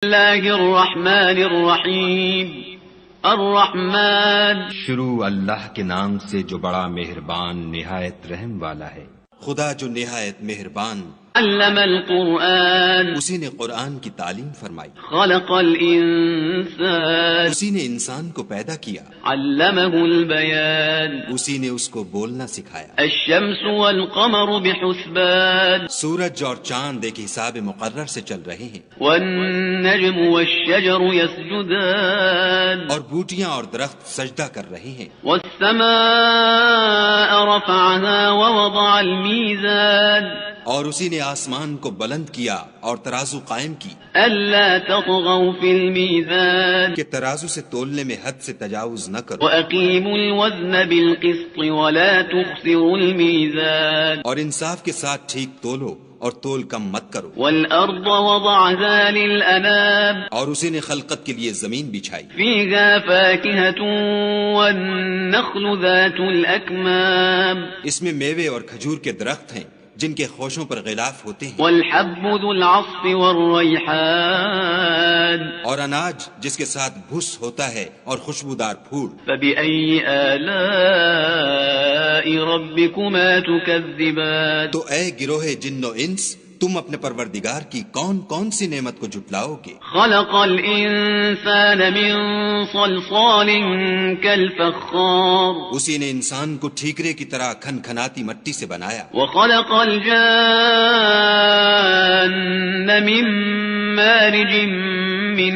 اللہ الرحمن الرحیم الرحمن شروع اللہ کے نام سے جو بڑا مہربان نہایت رحم والا ہے۔ خدا جو نہایت مہربان، علم القرآن، اسی نے قرآن کی تعلیم فرمائی، خلق الانسان، اسی نے انسان کو پیدا کیا، علمہ البیان، اسی نے اس کو بولنا سکھایا۔ الشمس والقمر بحسبان، سورج اور چاند ایک حساب مقرر سے چل رہے ہیں، والنجم والشجر يسجدان، اور بوٹیاں اور درخت سجدہ کر رہے ہیں۔ والسماء رفعها ووضع الميزان، اور اسی نے آسمان کو بلند کیا اور ترازو قائم کی، ألا تطغوا في الميزان، کہ ترازو سے تولنے میں حد سے تجاوز نہ کرو، وأقيموا الوزن بالقسط ولا تخسروا الميزان، اور انصاف کے ساتھ ٹھیک تولو اور تول کم مت کرو۔ والأرض وضعها للأنام، اور اسی نے خلقت کے لیے زمین بچھائی، فيها فاكهة والنخل ذات الأكمام، اس میں میوے اور کھجور کے درخت ہیں جن کے خوشوں پر غلاف ہوتے ہیں، والحب ذو العصف والريحان، اور اناج جس کے ساتھ بھس ہوتا ہے اور خوشبودار پھول۔ فبأي آلاء ربكما تكذبان، تو اے گروہ جن و انس، تم اپنے پروردگار کی کون کون سی نعمت کو جھٹلاؤ گے؟ خلق الإنسان من صلصال كالفخار، اسی نے انسان کو ٹھیکرے کی طرح کھنکھناتی مٹی سے بنایا، وخلق الجان من مارج من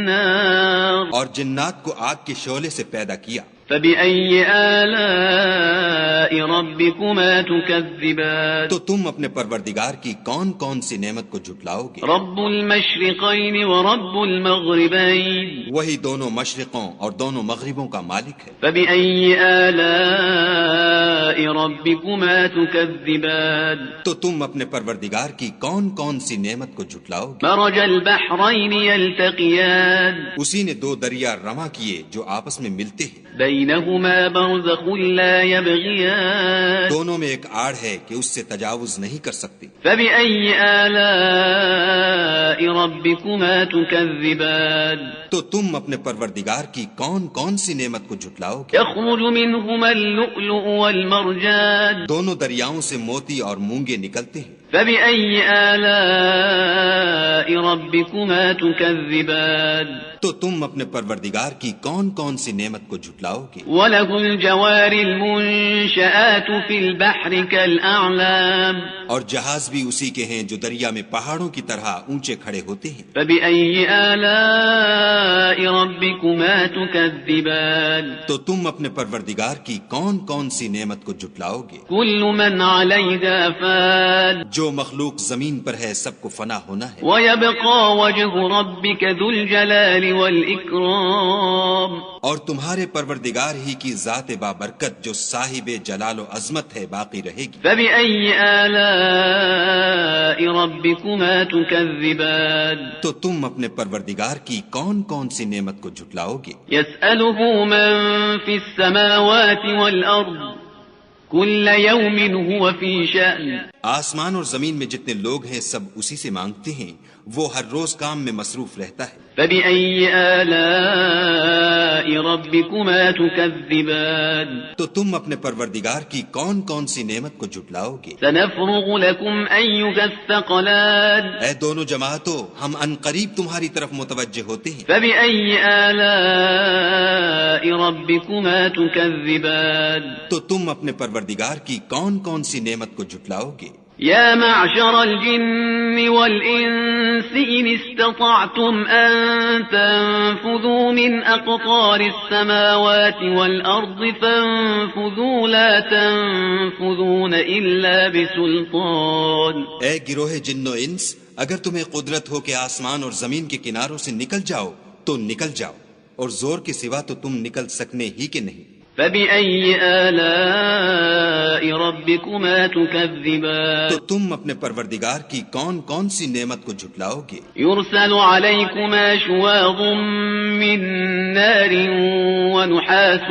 نار، اور جنات کو آگ کے شعلے سے پیدا کیا۔ فبأي آلاء ربكما تكذبان، تو تم اپنے پروردگار کی کون کون سی نعمت کو جھٹلاؤ گے؟ رب المشرقين ورب المغربين، وہی دونوں مشرقوں اور دونوں مغربوں کا مالک ہے۔ فبأي آلاء ربكما تكذبان، تو تم اپنے پروردگار کی کون کون سی نعمت کو جھٹلاؤ گے؟ مرج البحرين يلتقيان، اسی نے دو دریا رواں کیے جو آپس میں ملتے ہیں، بينهما برزخ لا يبغيان، دونوں میں ایک آڑ ہے کہ اس سے تجاوز نہیں کر سکتے۔ فبأي آلاء ربكما تكذبان، تو تم اپنے پروردگار کی کون کون سی نعمت کو جھٹلاؤ گے؟ يخرج منهما اللؤلؤ والمرجان، دونوں دریاؤں سے موتی اور مونگے نکلتے ہیں۔ فبأي آلاء ربكما تكذبان، تو تم اپنے پروردگار کی کون کون سی نعمت کو جھٹلاؤ گے؟ وله الجوار المنشآت في البحر كالأعلام، اور جہاز بھی اسی کے ہیں جو دریا میں پہاڑوں کی طرح اونچے کھڑے ہوتے ہیں۔ فبأي آلاء ربكما تكذبان، تو تم اپنے پروردگار کی کون کون سی نعمت کو جھٹلاؤ گے؟ كل من عليها فان، جو مخلوق زمین پر ہے سب کو فنا ہونا ہے، ويبقى وجه ربك ذو الجلال والإكرام، اور تمہارے پروردگار ہی کی ذات بابرکت جو صاحب جلال و عظمت ہے باقی رہے گی۔ فبأي آلاء ربكما تكذبان، تو تم اپنے پروردگار کی کون کون سی نعمت کو جھٹلاؤ گے؟ يسأله من في السماوات والأرض كل يوم هو في شأن، آسمان اور زمین میں جتنے لوگ ہیں سب اسی سے مانگتے ہیں، وہ ہر روز کام میں مصروف رہتا ہے۔ فبأي آلاء ربكما تكذبان، تو تم اپنے پروردگار کی کون کون سی نعمت کو جھٹلاؤ گے؟ سنفرغ لكم أيها الثقلان، اے دونوں جماعتوں، ہم ان قریب تمہاری طرف متوجہ ہوتے ہیں۔ فبأي آلاء ربكما تكذبان، تو تم اپنے پروردگار کی کون کون سی نعمت کو جھٹلاؤ گے؟ يا معشر الجن والإنس إن استطعتم أن تنفذوا من أقطار السماوات والأرض فانفذوا لا تنفذون إلا بسلطان، اے گروہ جن و انس، اگر تمہیں قدرت ہو کہ آسمان اور زمین کے کناروں سے نکل جاؤ تو نکل جاؤ، اور زور کے سوا تو تم نکل سکنے ہی کے نہیں۔ فبأي آلاء ربكما تكذبان، تو تم اپنے پروردگار کی کون کون سی نعمت کو جھٹلاؤ گے؟ يرسل عليكما شواظ من نار ونحاس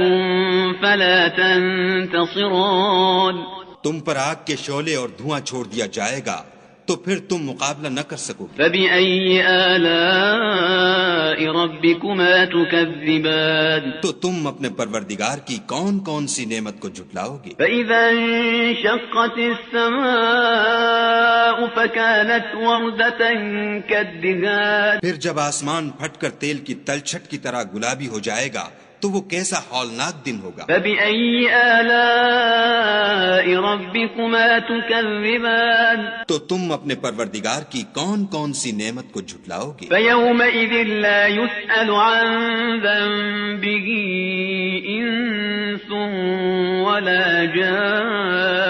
فلا تنتصران، تم پر آگ کے شعلے اور دھواں چھوڑ دیا جائے گا، تو پھر تم مقابلہ نہ کر سکو گے۔ فبأي آلاء ربكما تكذبان، تو تم اپنے پروردگار کی کون کون سی نعمت کو جھٹلاؤ گے؟ فإذا انشقت السماء فكانت وردة كالدهان، پھر جب آسمان پھٹ کر تیل کی تلچھٹ کی طرح گلابی ہو جائے گا تو وہ کیسا ہولناک دن ہوگا۔ فبأي آلاء ربكما تكذبان، تو تم اپنے پروردگار کی کون کون سی نعمت کو جھٹلاؤ گے؟ فيومئذ لا يسأل عن ذنبه إنس ولا جان،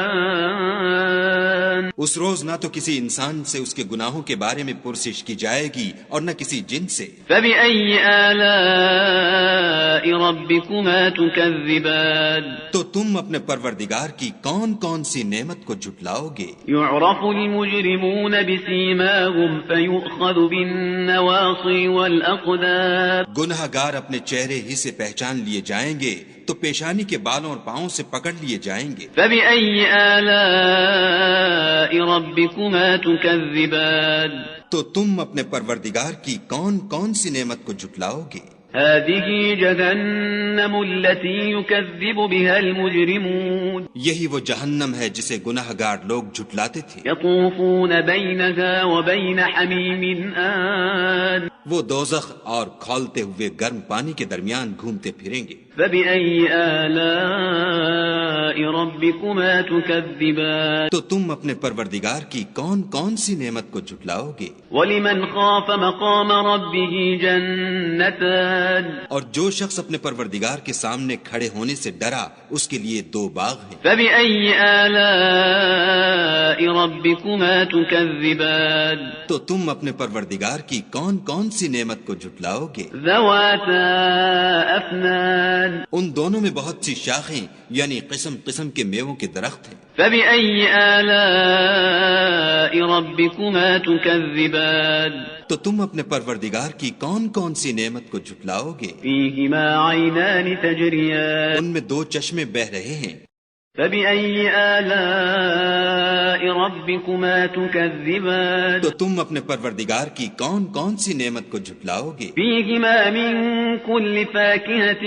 اس روز نہ تو کسی انسان سے اس کے گناہوں کے بارے میں پرسش کی جائے گی اور نہ کسی جن سے۔ فبأي آلاء ربكما تكذبان، تو تم اپنے پروردگار کی کون کون سی نعمت کو جھٹلاؤ گے؟ يعرف المجرمون بسيماهم فيؤخذ بالنواصي والأقدام، گناہ گار اپنے چہرے ہی سے پہچان لیے جائیں گے تو پیشانی کے بالوں اور پاؤں سے پکڑ لیے جائیں گے۔ فبأي آلاء ربكما تكذبان، تو تم اپنے پروردگار کی کون کون سی نعمت کو جھٹلاؤ گے؟ هذه جهنم التي يكذب بها المجرمون، یہی وہ جہنم ہے جسے گناہ گار لوگ جھٹلاتے تھے۔ يطوفون بينها وبين حميم آن، وہ دوزخ اور کھولتے ہوئے گرم پانی کے درمیان گھومتے پھریں گے۔ فبأي آلاء ربكما تكذبان، تو تم اپنے پروردگار کی کون کون سی نعمت کو جھٹلاؤ گے؟ ولمن خاف مقام ربه جنتان، اور جو شخص اپنے پروردگار کے سامنے کھڑے ہونے سے ڈرا اس کے لیے 2 باغ ہیں۔ فبأي آلاء ربكما تكذبان، تو تم اپنے پروردگار کی کون کون سی نعمت کو جھٹلاؤ گے؟ ذواتا أفنان، ان دونوں میں بہت سی شاخیں یعنی قسم قسم کے میووں کے درخت ہیں۔ فبأي آلاء ربكما تكذبان، تو تم اپنے پروردگار کی کون کون سی نعمت کو جھٹلاؤ گے؟ فيهما عينان تجريان، ان میں 2 چشمے بہ رہے ہیں۔ فبأي آلاء ربكما تكذبان، تو تم اپنے پروردگار کی کون کون سی نعمت کو جھٹلاؤ گے؟ فيهما من كل فاكهة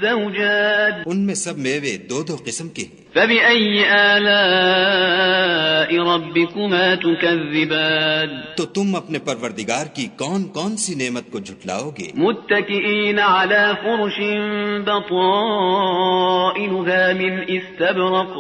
زوجان، ان میں سب میوے 2 قسم کے ہیں۔ فبأي آلاء ربكما تكذبان، تو تم اپنے پروردگار کی کون کون سی نعمت کو جھٹلاؤ گے؟ متكئين على فرش بطائنها من استبرق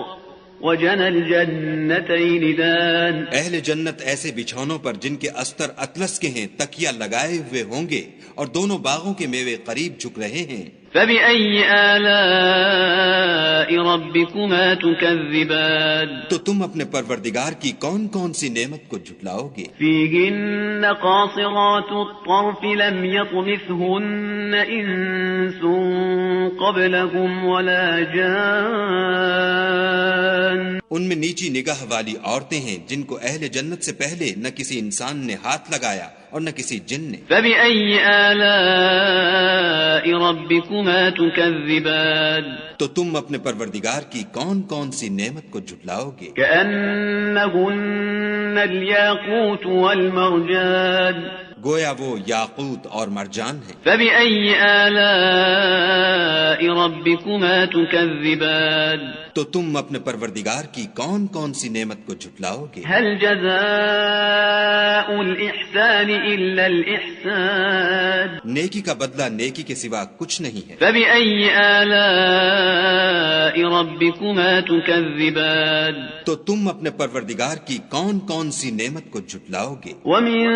وجنى الجنتين دان، اہل جنت ایسے بچھونوں پر جن کے استر اطلس کے ہیں تکیہ لگائے ہوئے ہوں گے اور دونوں باغوں کے میوے قریب جھک رہے ہیں۔ فبأي آلاء ربكما تكذبان، تو تم اپنے پروردگار کی کون کون سی نعمت کو جھٹلاؤ گے؟ فيهن قاصرات الطرف لم يطمثهن إنس قبلهم ولا جان، ان میں نیچی نگاہ والی عورتیں ہیں جن کو اہل جنت سے پہلے نہ کسی انسان نے ہاتھ لگایا اور نہ کسی جن نے۔ فبأي آلاء ربكما تكذبان، تو تم اپنے پروردگار کی کون کون سی نعمت کو جھٹلاؤ گے؟ كأنهن الياقوت والمرجان، گویا وہ یاقوت اور مرجان ہیں۔ فبأي آلاء ربكما تكذبان، تو تم اپنے پروردگار کی کون کون سی نعمت کو جھٹلاؤ گے؟ هل جزاء الإحسان إلا الإحسان، نیکی کا بدلہ نیکی کے سوا کچھ نہیں ہے۔ فبأي آلاء ربكما تكذبان، تو تم اپنے پروردگار کی کون کون سی نعمت کو جھٹلاؤ گے؟ ومن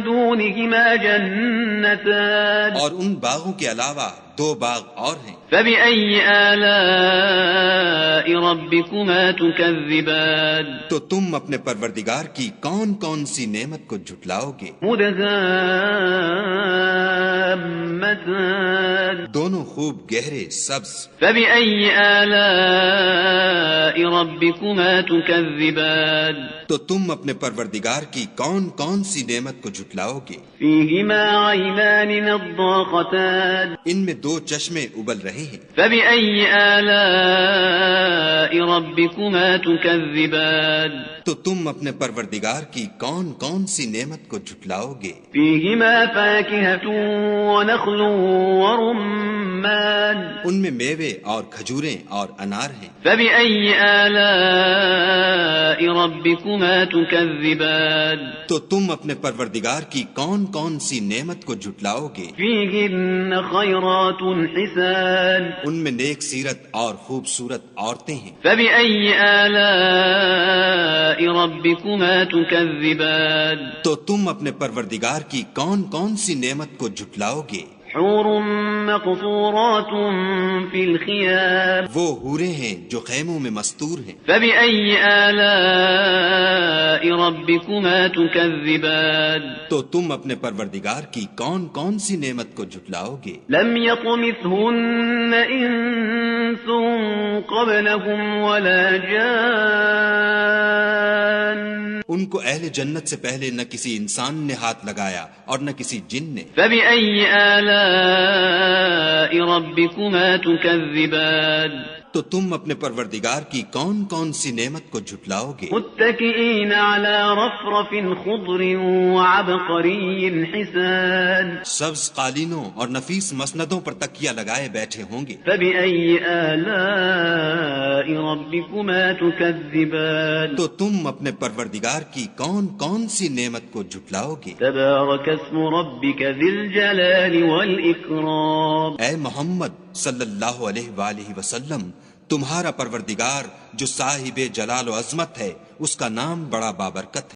دونهما جنتان، اور ان باغوں کے علاوہ 2 باغ اور ہیں۔ فبأي آلاء ربكما تكذبان، تو تم اپنے پروردگار کی کون کون سی نعمت کو جھٹلاؤ گے؟ مدهامتان، دونوں خوب گہرے سبز۔ فبأي آلاء ربكما تكذبان، تو تم اپنے پروردگار کی کون کون سی نعمت کو جھٹلاؤ گے؟ فيهما عينان نضاختان ان میں دو چشمے ابل رہے ہیں، فبأي آلاء ربكما تكذبان تو تم اپنے پروردگار کی کون کون سی نعمت کو جھٹلاؤ گے؟ فيهما فاكهة ونخل ورمان ان میں میوے اور کھجوریں اور انار ہیں، فبأي آلاء ربكما تكذبان تو تم اپنے پروردگار کی کون کون سی نعمت کو جھٹلاؤ گے؟ فيهن خيرات حسان ان میں نیک سیرت اور خوبصورت عورتیں ہیں، فبأي آلاء ربكما تكذبان تو تم اپنے پروردگار کی کون کون سی نعمت کو جھٹلاؤ گے؟ حور مقصورات في الخيام وہ حوریں ہیں جو خیموں میں مستور ہیں، فبأي آلاء ربكما تكذبان تو تم اپنے پروردگار کی کون کون سی نعمت کو جھٹلاؤ گے؟ لم يطمثهن إنس قبلهم ولا جان ان کو اہل جنت سے پہلے نہ کسی انسان نے ہاتھ لگایا اور نہ کسی جن نے، فبأي آلاء ربكما تكذبان تو تم اپنے پروردگار کی کون کون سی نعمت کو جھٹلاؤ گے؟ متكئين على رفرف خضر وعبقري حسان سبز قالینوں اور نفیس مسندوں پر تکیہ لگائے بیٹھے ہوں گے، فبأي آلاء ربكما تكذبان تو تم اپنے پروردگار کی کون کون سی نعمت کو جھٹلاؤ گے؟ تبارك اسم ربك ذي الجلال والإكرام اے محمد صلی اللہ علیہ وآلہ وسلم، تمہارا پروردگار جو صاحب جلال و عظمت ہے، اس کا نام بڑا بابرکت ہے۔